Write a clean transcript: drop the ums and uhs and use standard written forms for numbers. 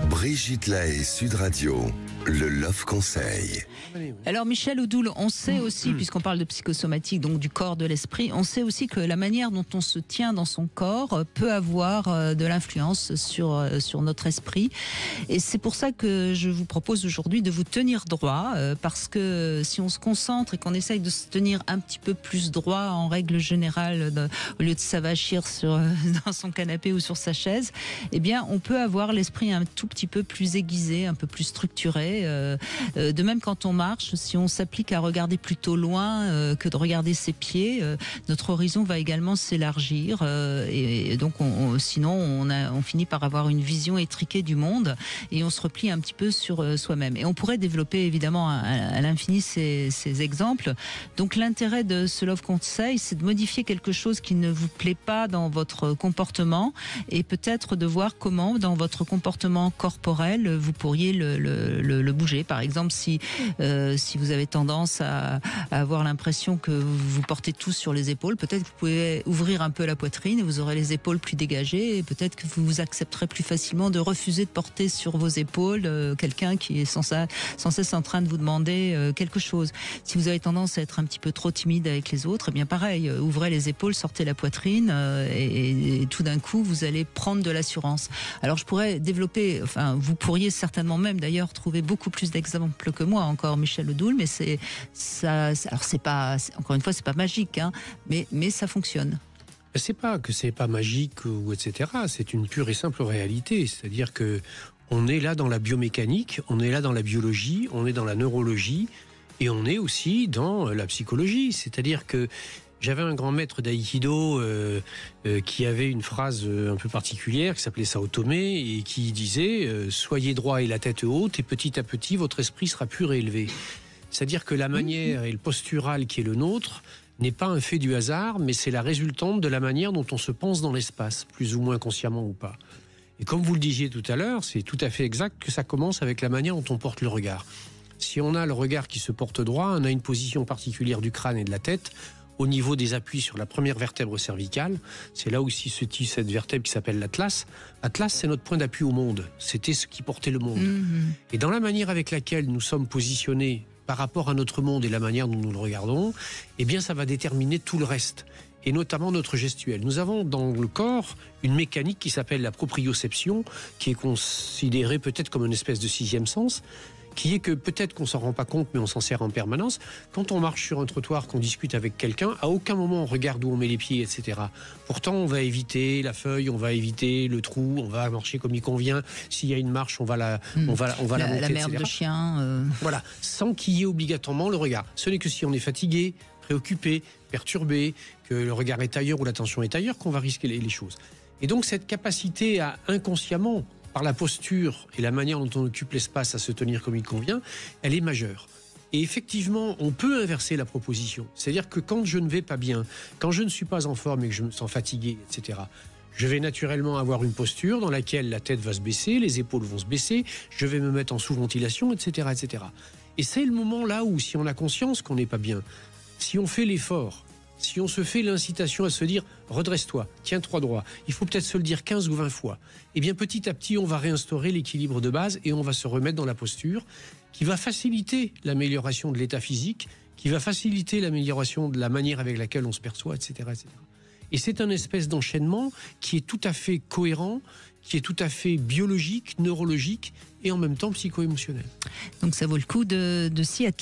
Brigitte Lahaie, Sud Radio, le Love Conseil. Alors Michel Odoul, on sait aussi, puisqu'on parle de psychosomatique, donc du corps, de l'esprit, on sait aussi que la manière dont on se tient dans son corps peut avoir de l'influence sur notre esprit. Et c'est pour ça que je vous propose aujourd'hui de vous tenir droit, parce que si on se concentre et qu'on essaye de se tenir un petit peu plus droit en règle générale, au lieu de s'avachir dans son canapé ou sur sa chaise, eh bien on peut avoir l'esprit un tout petit peu plus aiguisé, un peu plus structuré. De même quand on marche, si on s'applique à regarder plutôt loin que de regarder ses pieds, notre horizon va également s'élargir et donc sinon on finit par avoir une vision étriquée du monde et on se replie un petit peu sur soi-même. Et on pourrait développer évidemment à l'infini ces exemples. Donc l'intérêt de ce Love Conseil, c'est de modifier quelque chose qui ne vous plaît pas dans votre comportement et peut-être de voir comment dans votre comportement corporel vous pourriez le bouger. Par exemple, si vous avez tendance à avoir l'impression que vous portez tout sur les épaules, peut-être que vous pouvez ouvrir un peu la poitrine et vous aurez les épaules plus dégagées et peut-être que vous accepterez plus facilement de refuser de porter sur vos épaules quelqu'un qui est sans cesse en train de vous demander quelque chose. Si vous avez tendance à être un petit peu trop timide avec les autres, eh bien pareil, ouvrez les épaules, sortez la poitrine et tout d'un coup vous allez prendre de l'assurance. Alors je pourrais développer, enfin vous pourriez certainement même d'ailleurs trouver beaucoup plus d'exemples que moi encore, Michel Odoul, mais alors c'est pas, encore une fois, c'est pas magique, hein, mais ça fonctionne. C'est pas que c'est pas magique ou etc. C'est une pure et simple réalité. C'est-à-dire que on est là dans la biomécanique, on est là dans la biologie, on est dans la neurologie et on est aussi dans la psychologie. C'est-à-dire que j'avais un grand maître d'aïkido qui avait une phrase un peu particulière qui s'appelait Sao Tomé et qui disait soyez droit et la tête haute et petit à petit votre esprit sera pur et élevé. C'est-à-dire que la manière et le postural qui est le nôtre n'est pas un fait du hasard, mais c'est la résultante de la manière dont on se pense dans l'espace, plus ou moins consciemment ou pas. Et comme vous le disiez tout à l'heure, c'est tout à fait exact que ça commence avec la manière dont on porte le regard. Si on a le regard qui se porte droit, on a une position particulière du crâne et de la tête au niveau des appuis sur la première vertèbre cervicale. C'est là aussi se tisse cette vertèbre qui s'appelle l'atlas. L'atlas, c'est notre point d'appui au monde. C'était ce qui portait le monde. Et dans la manière avec laquelle nous sommes positionnés par rapport à notre monde et la manière dont nous le regardons, eh bien ça va déterminer tout le reste, et notamment notre gestuelle. Nous avons dans le corps une mécanique qui s'appelle la proprioception, qui est considérée peut-être comme une espèce de sixième sens, qui est que peut-être qu'on s'en rend pas compte, mais on s'en sert en permanence. Quand on marche sur un trottoir, qu'on discute avec quelqu'un, à aucun moment on regarde où on met les pieds, etc. Pourtant, on va éviter la feuille, on va éviter le trou, on va marcher comme il convient. S'il y a une marche, on va la monter, la merde etc. de chien. Voilà, sans qu'il y ait obligatoirement le regard. Ce n'est que si on est fatigué, préoccupé, perturbé, que le regard est ailleurs ou l'attention est ailleurs, qu'on va risquer les choses. Et donc cette capacité à inconsciemment, par la posture et la manière dont on occupe l'espace à se tenir comme il convient, elle est majeure. Et effectivement, on peut inverser la proposition. C'est-à-dire que quand je ne vais pas bien, quand je ne suis pas en forme et que je me sens fatigué, etc., je vais naturellement avoir une posture dans laquelle la tête va se baisser, les épaules vont se baisser, je vais me mettre en sous-ventilation, etc., etc. Et c'est le moment là où, si on a conscience qu'on n'est pas bien, si on fait l'effort, si on se fait l'incitation à se dire « redresse-toi, tiens-toi droit », il faut peut-être se le dire 15 ou 20 fois. Et bien petit à petit, on va réinstaurer l'équilibre de base et on va se remettre dans la posture qui va faciliter l'amélioration de l'état physique, qui va faciliter l'amélioration de la manière avec laquelle on se perçoit, etc. etc. Et c'est un espèce d'enchaînement qui est tout à fait cohérent, qui est tout à fait biologique, neurologique et en même temps psycho-émotionnel. Donc ça vaut le coup de s'y atteler.